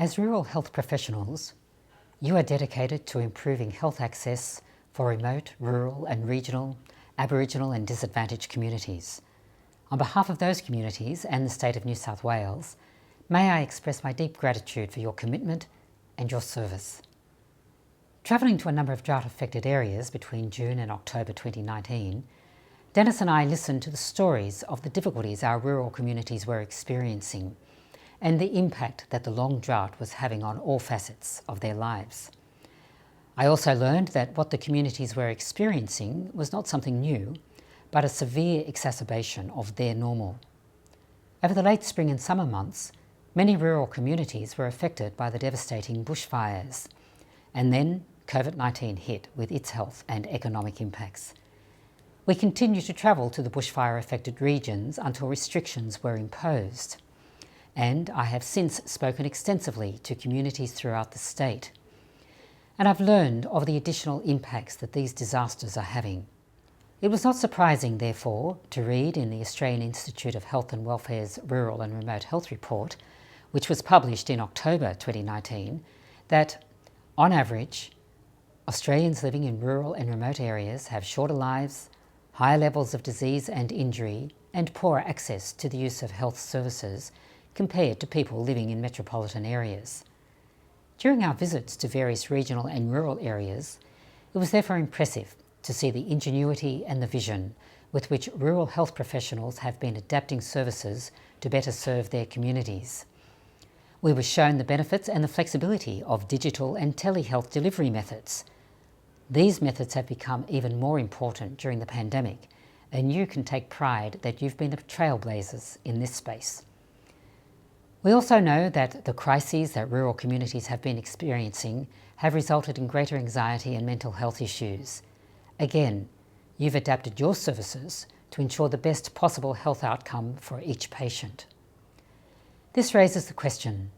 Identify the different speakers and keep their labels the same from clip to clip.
Speaker 1: As rural health professionals, you are dedicated to improving health access for remote, rural and regional, Aboriginal and disadvantaged communities. On behalf of those communities and the State of New South Wales, may I express my deep gratitude for your commitment and your service. Travelling to a number of drought-affected areas between June and October 2019, Dennis and I listened to the stories of the difficulties our rural communities were experiencing and the impact that the long drought was having on all facets of their lives. I also learned that what the communities were experiencing was not something new, but a severe exacerbation of their normal. Over the late spring and summer months, many rural communities were affected by the devastating bushfires, and then COVID-19 hit with its health and economic impacts. We continued to travel to the bushfire-affected regions until restrictions were imposed, and I have since spoken extensively to communities throughout the state. And I've learned of the additional impacts that these disasters are having. It was not surprising, therefore, to read in the Australian Institute of Health and Welfare's Rural and Remote Health Report, which was published in October 2019, that, on average, Australians living in rural and remote areas have shorter lives, higher levels of disease and injury, and poorer access to the use of health services compared to people living in metropolitan areas. During our visits to various regional and rural areas, it was therefore impressive to see the ingenuity and the vision with which rural health professionals have been adapting services to better serve their communities. We were shown the benefits and the flexibility of digital and telehealth delivery methods. These methods have become even more important during the pandemic, and you can take pride that you've been the trailblazers in this space. We also know that the crises that rural communities have been experiencing have resulted in greater anxiety and mental health issues. Again, you've adapted your services to ensure the best possible health outcome for each patient. This raises the question,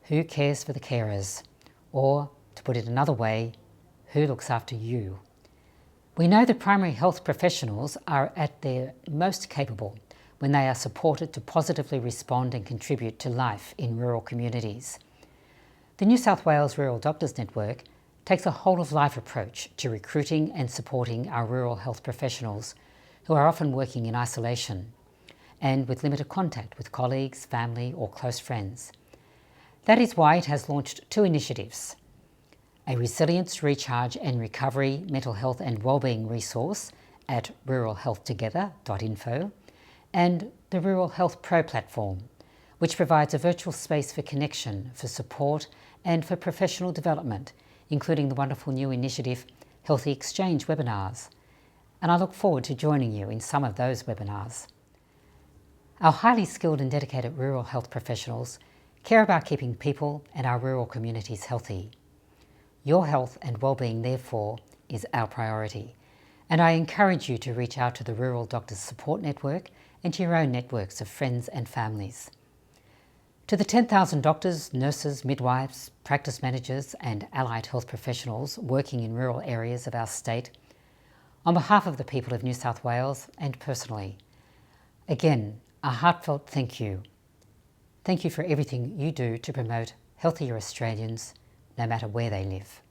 Speaker 1: who cares for the carers? Or, to put it another way, who looks after you? We know that primary health professionals are at their most capable when they are supported to positively respond and contribute to life in rural communities. The New South Wales Rural Doctors Network takes a whole-of-life approach to recruiting and supporting our rural health professionals who are often working in isolation and with limited contact with colleagues, family or close friends. That is why it has launched two initiatives: a Resilience, Recharge and Recovery mental health and wellbeing resource at ruralhealthtogether.info and the Rural Health Pro platform, which provides a virtual space for connection, for support and for professional development, including the wonderful new initiative Healthy Exchange webinars. And I look forward to joining you in some of those webinars. Our highly skilled and dedicated rural health professionals care about keeping people and our rural communities healthy. Your health and wellbeing, therefore, is our priority, and I encourage you to reach out to the Rural Doctors Support Network and to your own networks of friends and families. To the 10,000 doctors, nurses, midwives, practice managers and allied health professionals working in rural areas of our state, on behalf of the people of New South Wales and personally, again, a heartfelt thank you. Thank you for everything you do to promote healthier Australians, no matter where they live.